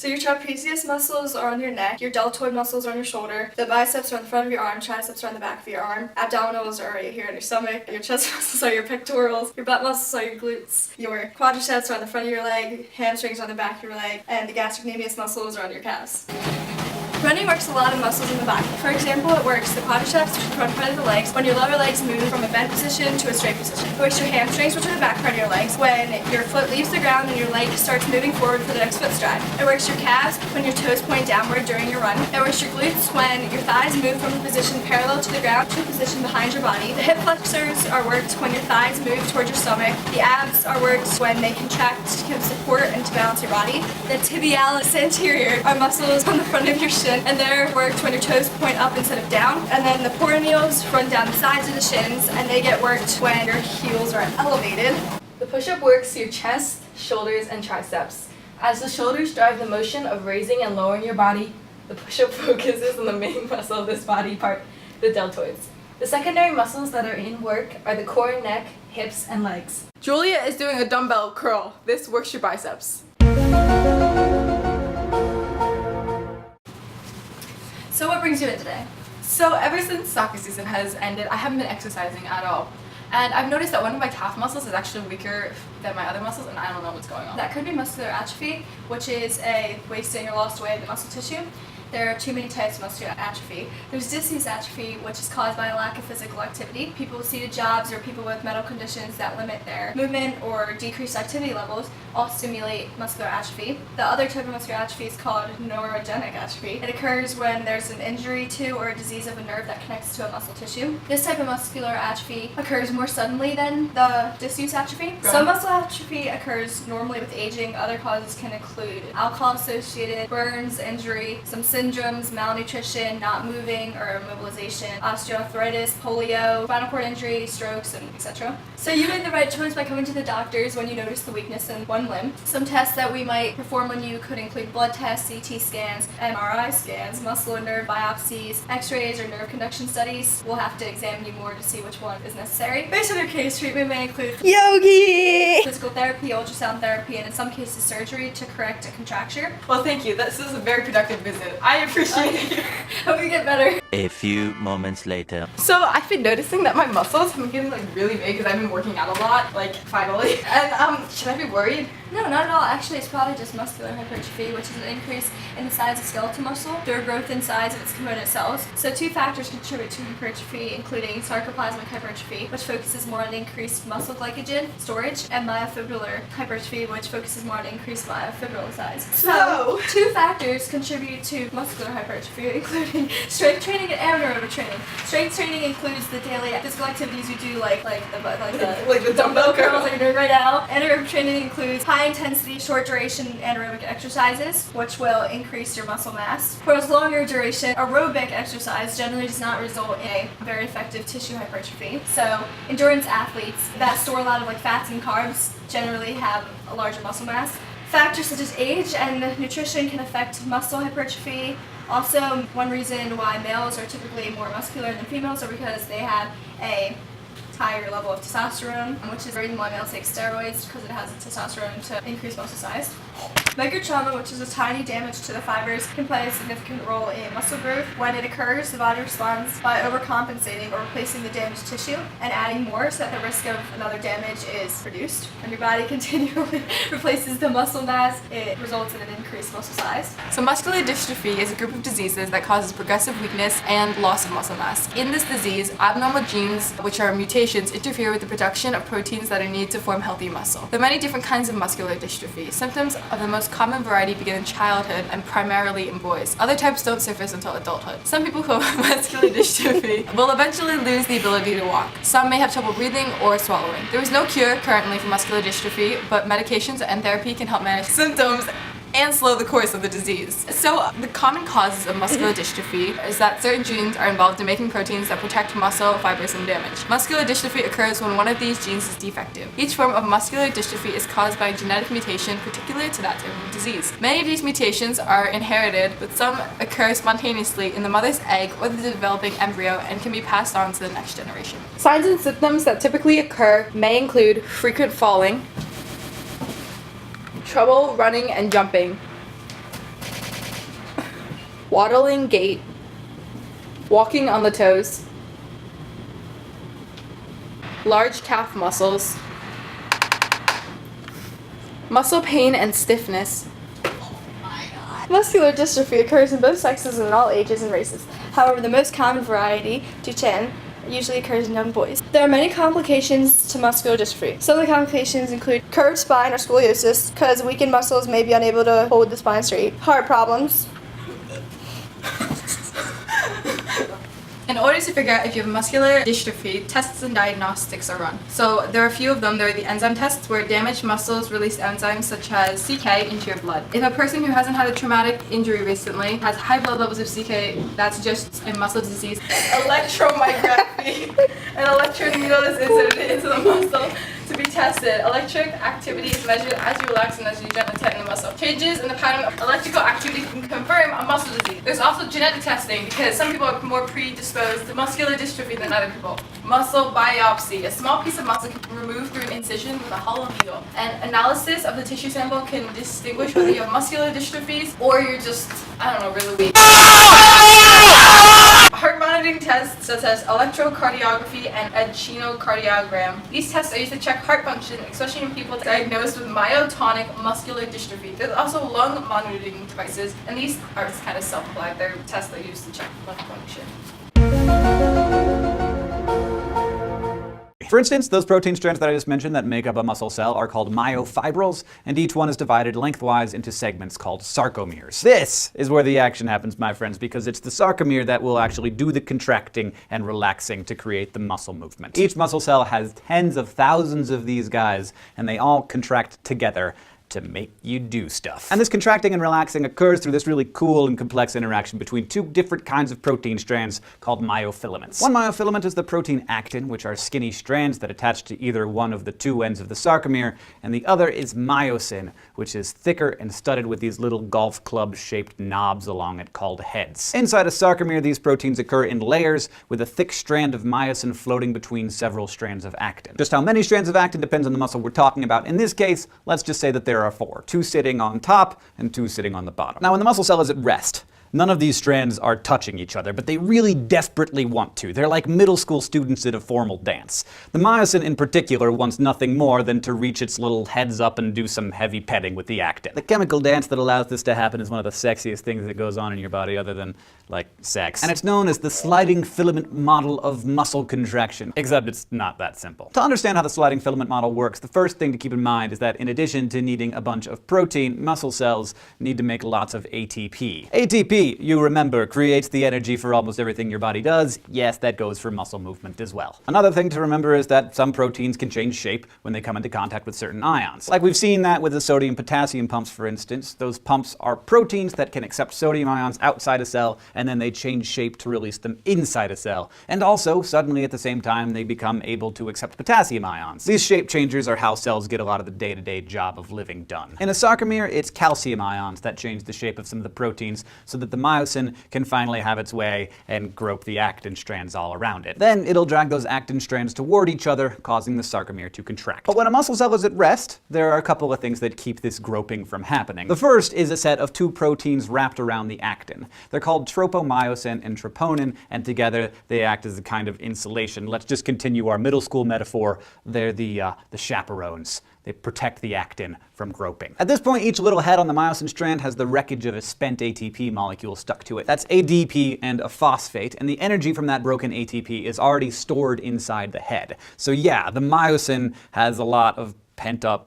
So your trapezius muscles are on your neck, your deltoid muscles are on your shoulder, the biceps are on the front of your arm, triceps are on the back of your arm, abdominals are right here on your stomach, your chest muscles are your pectorals, your butt muscles are your glutes, your quadriceps are on the front of your leg, hamstrings are on the back of your leg, and the gastrocnemius muscles are on your calves. Running works a lot of muscles in the body. For example, it works the quadriceps, which is the front part of the legs, when your lower legs move from a bent position to a straight position. It works your hamstrings, which are the back part of your legs, when your foot leaves the ground and your leg starts moving forward for the next foot stride. It works your calves when your toes point downward during your run. It works your glutes when your thighs move from a position parallel to the ground to a position behind your body. The hip flexors are worked when your thighs move towards your stomach. The abs are worked when they contract to give support and to balance your body. The tibialis anterior are muscles on the front of your shin, and they're worked when your toes point up instead of down. And then the peroneals run down the sides of the shins, and they get worked when your heels are elevated. The push-up works your chest, shoulders, and triceps. As the shoulders drive the motion of raising and lowering your body, the push-up focuses on the main muscle of this body part, the deltoids. The secondary muscles that are in work are the core, neck, hips, and legs. Julia is doing a dumbbell curl. This works your biceps. So what brings you in today? So ever since soccer season has ended, I haven't been exercising at all. And I've noticed that one of my calf muscles is actually weaker than my other muscles, and I don't know what's going on. That could be muscular atrophy, which is a wasting or lost away of the muscle tissue. There are two main types of muscular atrophy. There's disuse atrophy, which is caused by a lack of physical activity. People with seated jobs or people with medical conditions that limit their movement or decreased activity levels all stimulate muscular atrophy. The other type of muscular atrophy is called neurogenic atrophy. It occurs when there's an injury to or a disease of a nerve that connects to a muscle tissue. This type of muscular atrophy occurs more suddenly than the disuse atrophy. Some muscle atrophy occurs normally with aging. Other causes can include alcohol-associated burns, injury, some syndromes, malnutrition, not moving or immobilization, osteoarthritis, polio, spinal cord injury, strokes, and etc. So you made the right choice by coming to the doctors when you noticed the weakness in one limb. Some tests that we might perform on you could include blood tests, CT scans, MRI scans, muscle and nerve biopsies, x-rays, or nerve conduction studies. We'll have to examine you more to see which one is necessary. Based on your case, treatment may include yogi, physical therapy, ultrasound therapy, and in some cases surgery to correct a contracture. Well, thank you. This is a very productive visit. I appreciate it. Hope you get better. A few moments later. So I've been noticing that my muscles have been getting like really big because I've been working out a lot, like finally. And should I be worried? No, not at all. Actually, it's probably just muscular hypertrophy, which is an increase in the size of skeletal muscle through growth in size of its component cells. So two factors contribute to hypertrophy, including sarcoplasmic hypertrophy, which focuses more on increased muscle glycogen storage, and myofibrillar hypertrophy, which focuses more on increased myofibrillar size. So two factors contribute to muscular hypertrophy, including strength training and anaerobic training. Strength training includes the daily physical activities you do, like the dumbbell curls that you're doing right now. Anaerobic training includes high intensity, short duration anaerobic exercises, which will increase your muscle mass. Whereas longer duration aerobic exercise generally does not result in a very effective tissue hypertrophy. So endurance athletes that store a lot of fats and carbs generally have a larger muscle mass. Factors such as age and nutrition can affect muscle hypertrophy. Also, one reason why males are typically more muscular than females are because they have a higher level of testosterone, which is the reason why males take steroids, because it has testosterone to increase muscle size. Microtrauma, which is a tiny damage to the fibers, can play a significant role in muscle growth. When it occurs, the body responds by overcompensating or replacing the damaged tissue and adding more so that the risk of another damage is reduced. When your body continually replaces the muscle mass, it results in an increased muscle size. So muscular dystrophy is a group of diseases that causes progressive weakness and loss of muscle mass. In this disease, abnormal genes, which are mutations, interfere with the production of proteins that are needed to form healthy muscle. There are many different kinds of muscular dystrophy. Symptoms of the most common variety begin in childhood and primarily in boys. Other types don't surface until adulthood. Some people who have muscular dystrophy will eventually lose the ability to walk. Some may have trouble breathing or swallowing. There is no cure currently for muscular dystrophy, but medications and therapy can help manage symptoms and slow the course of the disease. So the common causes of muscular dystrophy is that certain genes are involved in making proteins that protect muscle fibers from damage. Muscular dystrophy occurs when one of these genes is defective. Each form of muscular dystrophy is caused by a genetic mutation particular to that type of disease. Many of these mutations are inherited, but some occur spontaneously in the mother's egg or the developing embryo and can be passed on to the next generation. Signs and symptoms that typically occur may include frequent falling, trouble running and jumping, waddling gait, walking on the toes, large calf muscles, muscle pain and stiffness. Muscular dystrophy occurs in both sexes and in all ages and races. However, the most common variety, Duchenne, usually occurs in young boys. There are many complications to muscular dystrophy. Some of the complications include curved spine or scoliosis, because weakened muscles may be unable to hold the spine straight, heart problems. In order to figure out if you have muscular dystrophy, tests and diagnostics are run. So there are a few of them. There are the enzyme tests, where damaged muscles release enzymes such as CK into your blood. If a person who hasn't had a traumatic injury recently has high blood levels of CK, that's just a muscle disease. Electromyography. An electrode needle is inserted into the muscle to be tested. Electric activity is measured as you relax and as you gently tighten the muscle. Changes in the pattern of electrical activity can confirm a muscle disease. There's also genetic testing, because some people are more predisposed to muscular dystrophy than other people. Muscle biopsy. A small piece of muscle can be removed through an incision with a hollow needle. And analysis of the tissue sample can distinguish whether you have muscular dystrophies or you're just, I don't know, really weak. Heart monitoring tests such as electrocardiography and echinocardiogram. These tests are used to check heart function, especially in people diagnosed with myotonic muscular dystrophy. There's also lung monitoring devices, and these are just kind of self-applied. They're tests that are used to check lung function. For instance, those protein strands that I just mentioned that make up a muscle cell are called myofibrils, and each one is divided lengthwise into segments called sarcomeres. This is where the action happens, my friends, because it's the sarcomere that will actually do the contracting and relaxing to create the muscle movement. Each muscle cell has tens of thousands of these guys, and they all contract together to make you do stuff. And this contracting and relaxing occurs through this really cool and complex interaction between two different kinds of protein strands called myofilaments. One myofilament is the protein actin, which are skinny strands that attach to either one of the two ends of the sarcomere, and the other is myosin, which is thicker and studded with these little golf club-shaped knobs along it called heads. Inside a sarcomere, these proteins occur in layers, with a thick strand of myosin floating between several strands of actin. Just how many strands of actin depends on the muscle we're talking about. In this case, let's just say that there are 4, 2 sitting on top and 2 sitting on the bottom. Now, when the muscle cell is at rest, none of these strands are touching each other, but they really desperately want to. They're like middle school students at a formal dance. The myosin in particular wants nothing more than to reach its little heads up and do some heavy petting with the actin. The chemical dance that allows this to happen is one of the sexiest things that goes on in your body other than, like, sex. And it's known as the sliding filament model of muscle contraction. Except it's not that simple. To understand how the sliding filament model works, the first thing to keep in mind is that in addition to needing a bunch of protein, muscle cells need to make lots of ATP. ATP, you remember, creates the energy for almost everything your body does. Yes, that goes for muscle movement as well. Another thing to remember is that some proteins can change shape when they come into contact with certain ions. Like we've seen that with the sodium-potassium pumps, for instance. Those pumps are proteins that can accept sodium ions outside a cell, and then they change shape to release them inside a cell. And also, suddenly at the same time, they become able to accept potassium ions. These shape changers are how cells get a lot of the day-to-day job of living done. In a sarcomere, it's calcium ions that change the shape of some of the proteins so that the myosin can finally have its way and grope the actin strands all around it. Then it'll drag those actin strands toward each other, causing the sarcomere to contract. But when a muscle cell is at rest, there are a couple of things that keep this groping from happening. The first is a set of 2 proteins wrapped around the actin. They're called tropomyosin and troponin, and together they act as a kind of insulation. Let's just continue our middle school metaphor. They're the chaperones. They protect the actin from groping. At this point, each little head on the myosin strand has the wreckage of a spent ATP molecule stuck to it. That's ADP and a phosphate, and the energy from that broken ATP is already stored inside the head. So yeah, the myosin has a lot of pent-up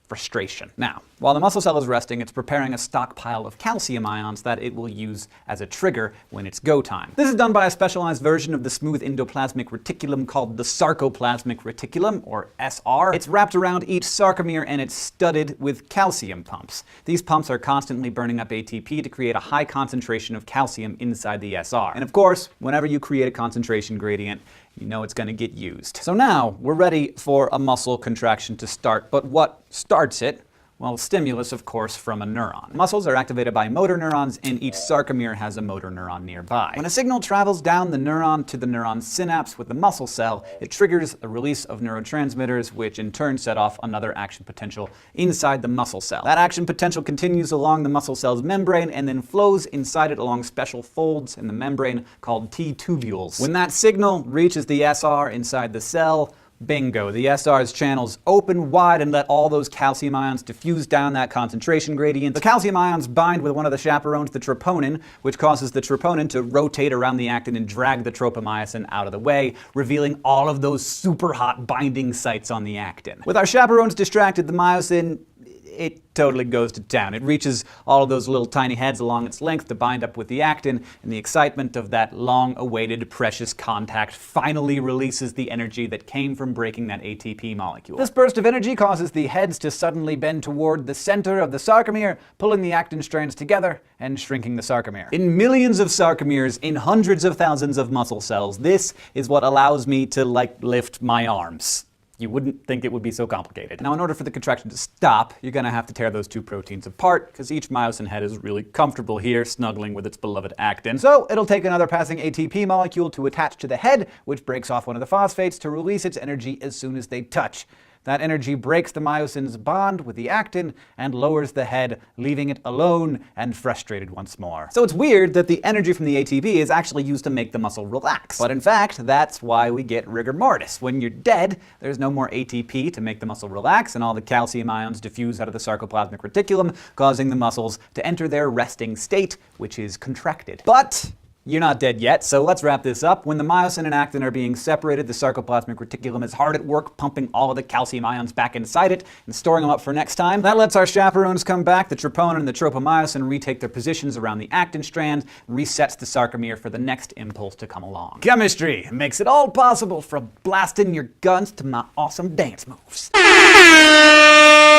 frustration. Now, while the muscle cell is resting, it's preparing a stockpile of calcium ions that it will use as a trigger when it's go time. This is done by a specialized version of the smooth endoplasmic reticulum called the sarcoplasmic reticulum, or SR. It's wrapped around each sarcomere and it's studded with calcium pumps. These pumps are constantly burning up ATP to create a high concentration of calcium inside the SR. And of course, whenever you create a concentration gradient, you know it's going to get used. So now we're ready for a muscle contraction to start, but what starts it? Well, stimulus, of course, from a neuron. Muscles are activated by motor neurons, and each sarcomere has a motor neuron nearby. When a signal travels down the neuron to the neuron synapse with the muscle cell, it triggers the release of neurotransmitters, which in turn set off another action potential inside the muscle cell. That action potential continues along the muscle cell's membrane and then flows inside it along special folds in the membrane called T-tubules. When that signal reaches the SR inside the cell, bingo, the SR's channels open wide and let all those calcium ions diffuse down that concentration gradient. The calcium ions bind with one of the chaperones, the troponin, which causes the troponin to rotate around the actin and drag the tropomyosin out of the way, revealing all of those super hot binding sites on the actin. With our chaperones distracted, the myosin, it totally goes to town. It reaches all of those little tiny heads along its length to bind up with the actin, and the excitement of that long-awaited precious contact finally releases the energy that came from breaking that ATP molecule. This burst of energy causes the heads to suddenly bend toward the center of the sarcomere, pulling the actin strands together and shrinking the sarcomere. In millions of sarcomeres, in hundreds of thousands of muscle cells, this is what allows me to, lift my arms. You wouldn't think it would be so complicated. Now, in order for the contraction to stop, you're going to have to tear those two proteins apart, because each myosin head is really comfortable here, snuggling with its beloved actin. So it'll take another passing ATP molecule to attach to the head, which breaks off one of the phosphates to release its energy as soon as they touch. That energy breaks the myosin's bond with the actin and lowers the head, leaving it alone and frustrated once more. So it's weird that the energy from the ATP is actually used to make the muscle relax. But in fact, that's why we get rigor mortis. When you're dead, there's no more ATP to make the muscle relax, and all the calcium ions diffuse out of the sarcoplasmic reticulum, causing the muscles to enter their resting state, which is contracted. But you're not dead yet, so let's wrap this up. When the myosin and actin are being separated, the sarcoplasmic reticulum is hard at work pumping all of the calcium ions back inside it and storing them up for next time. That lets our chaperones come back, the troponin and the tropomyosin retake their positions around the actin strand, resets the sarcomere for the next impulse to come along. Chemistry makes it all possible from blasting your guns to my awesome dance moves.